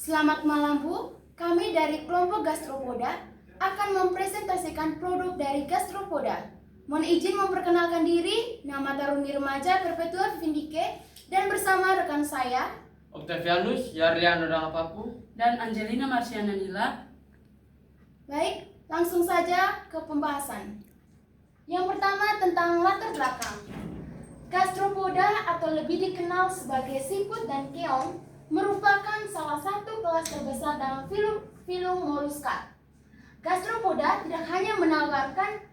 Selamat malam Bu, kami dari kelompok Gastropoda akan mempresentasikan produk dari Gastropoda. Mohon izin memperkenalkan diri, nama Taruni Remaja Perpetua Vivindike, dan bersama rekan saya Octavianus Yarliano Dangapaku dan Angelina Marciana Nila. Baik, langsung saja ke pembahasan. Yang pertama tentang latar belakang. Gastropoda atau lebih dikenal sebagai siput dan keong merupakan salah satu kelas terbesar dalam filum moluska. Gastropoda tidak hanya menawarkan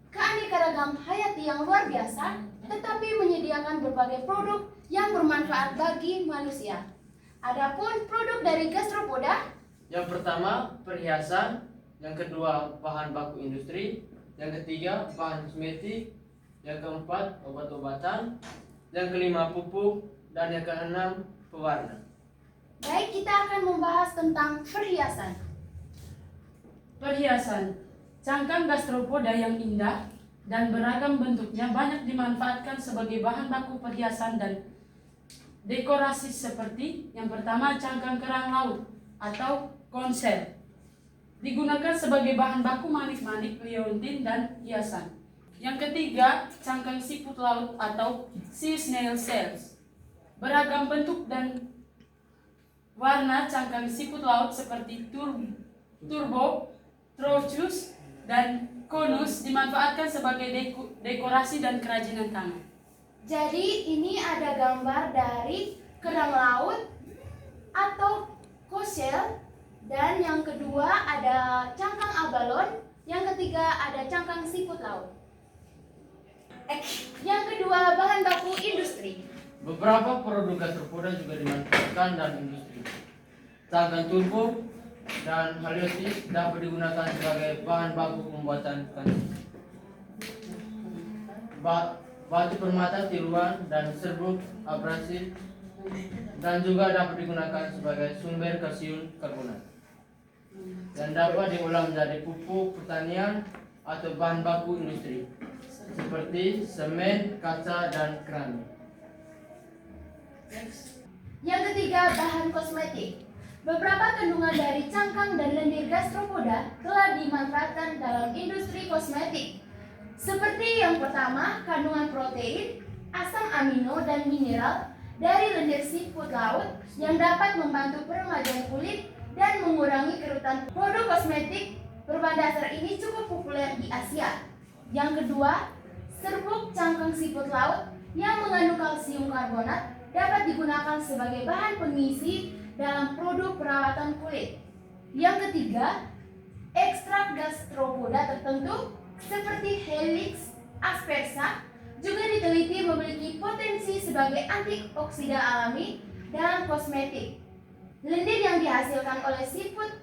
keanekaragaman hayati yang luar biasa, tetapi menyediakan berbagai produk yang bermanfaat bagi manusia. Adapun produk dari Gastropoda, yang pertama perhiasan, yang kedua bahan baku industri, yang ketiga bahan kosmetik, yang keempat obat-obatan, yang kelima pupuk, dan yang keenam pewarna. baik, kita akan membahas tentang perhiasan. Perhiasan, cangkang gastropoda yang indah dan beragam bentuknya banyak dimanfaatkan sebagai bahan baku perhiasan dan dekorasi seperti yang pertama cangkang kerang laut atau konsel. Digunakan sebagai bahan baku manik-manik, liontin, dan hiasan. Yang ketiga, cangkang siput laut atau sea snail shells. Beragam bentuk dan warna cangkang siput laut seperti turbo, trochus, dan konus dimanfaatkan sebagai dekorasi dan kerajinan tangan. Jadi ini ada gambar dari kerang laut atau koshel, dan yang kedua ada cangkang abalon, yang ketiga ada cangkang siput laut. Yang kedua bahan baku industri. Beberapa produk gastropoda juga dimanfaatkan dalam industri. Cangkang turbo dan haliotis dapat digunakan sebagai bahan baku pembuatan kantin. Batu permata tiruan dan serbuk abrasif, dan juga dapat digunakan sebagai sumber kalsium karbonat dan dapat diolah menjadi pupuk pertanian atau bahan baku industri seperti semen, kaca, dan keramik. Yang ketiga bahan kosmetik. Beberapa kandungan dari cangkang dan lendir gastropoda telah dimanfaatkan dalam industri kosmetik. Seperti yang pertama, kandungan protein, asam amino, dan mineral dari lendir siput laut yang dapat membantu peremajaan kulit dan mengurangi kerutan. Produk kosmetik berbahan dasar ini cukup populer di Asia. Yang kedua, serbuk cangkang siput laut yang mengandung kalsium karbonat dapat digunakan sebagai bahan pengisi dalam produk perawatan kulit. Yang ketiga, ekstrak gastropoda tertentu seperti Helix aspersa juga diteliti memiliki potensi sebagai antioksidan alami dalam kosmetik. Lendir yang dihasilkan oleh siput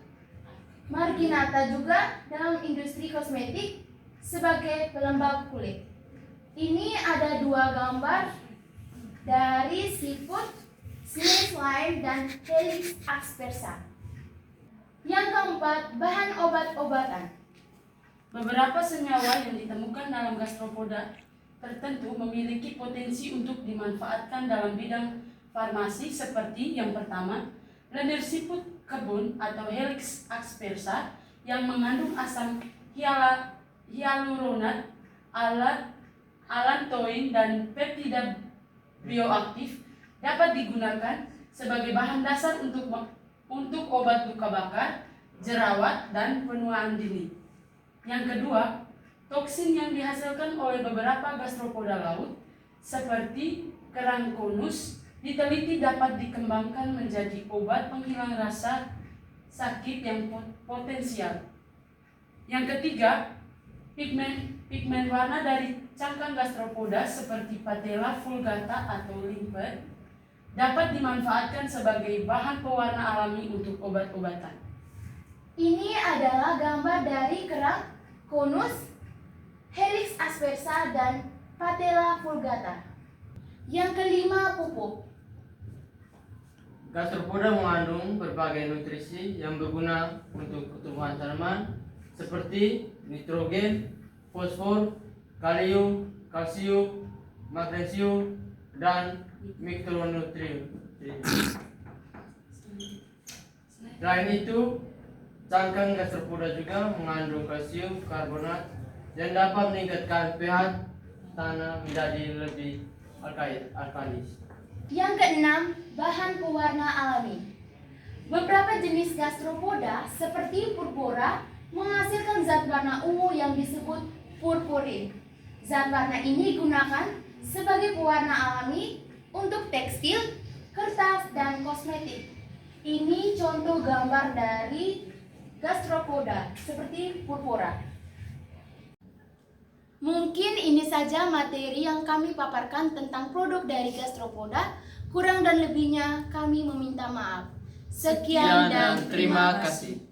marginata juga dalam industri kosmetik sebagai pelembab kulit. Ini ada dua gambar dari siput, snake slime, dan Helix aspersa. Yang keempat, bahan obat-obatan. Beberapa senyawa yang ditemukan dalam gastropoda tertentu memiliki potensi untuk dimanfaatkan dalam bidang farmasi seperti yang pertama, lendir siput kebun atau Helix aspersa yang mengandung asam hyaluronat, alantoin, dan peptida bioaktif dapat digunakan sebagai bahan dasar untuk obat luka bakar, jerawat, dan penuaan dini. Yang kedua, toksin yang dihasilkan oleh beberapa gastropoda laut seperti kerang konus diteliti dapat dikembangkan menjadi obat penghilang rasa sakit yang potensial. Yang ketiga, pigmen warna dari cangkang gastropoda seperti Patella vulgata atau limpet dapat dimanfaatkan sebagai bahan pewarna alami untuk obat-obatan. Ini adalah gambar dari kerang konus, Helix aspersa, dan Patella vulgata. Yang kelima, pupuk. Gastropoda mengandung berbagai nutrisi yang berguna untuk pertumbuhan tanaman seperti nitrogen, fosfor, kalium, kalsium, magnesium, dan mikronutrien. Selain itu, cangkang gastropoda juga mengandung kalsium karbonat yang dapat meningkatkan pH tanah menjadi lebih alkalis. Yang keenam, bahan pewarna alami. Beberapa jenis gastropoda seperti purpura menghasilkan zat warna ungu yang disebut purpurin. Zat warna ini digunakan sebagai pewarna alami untuk tekstil, kertas, dan kosmetik. Ini contoh gambar dari gastropoda seperti purpura. Mungkin ini saja materi yang kami paparkan tentang produk dari gastropoda. Kurang dan lebihnya kami meminta maaf. Sekian dan terima kasih.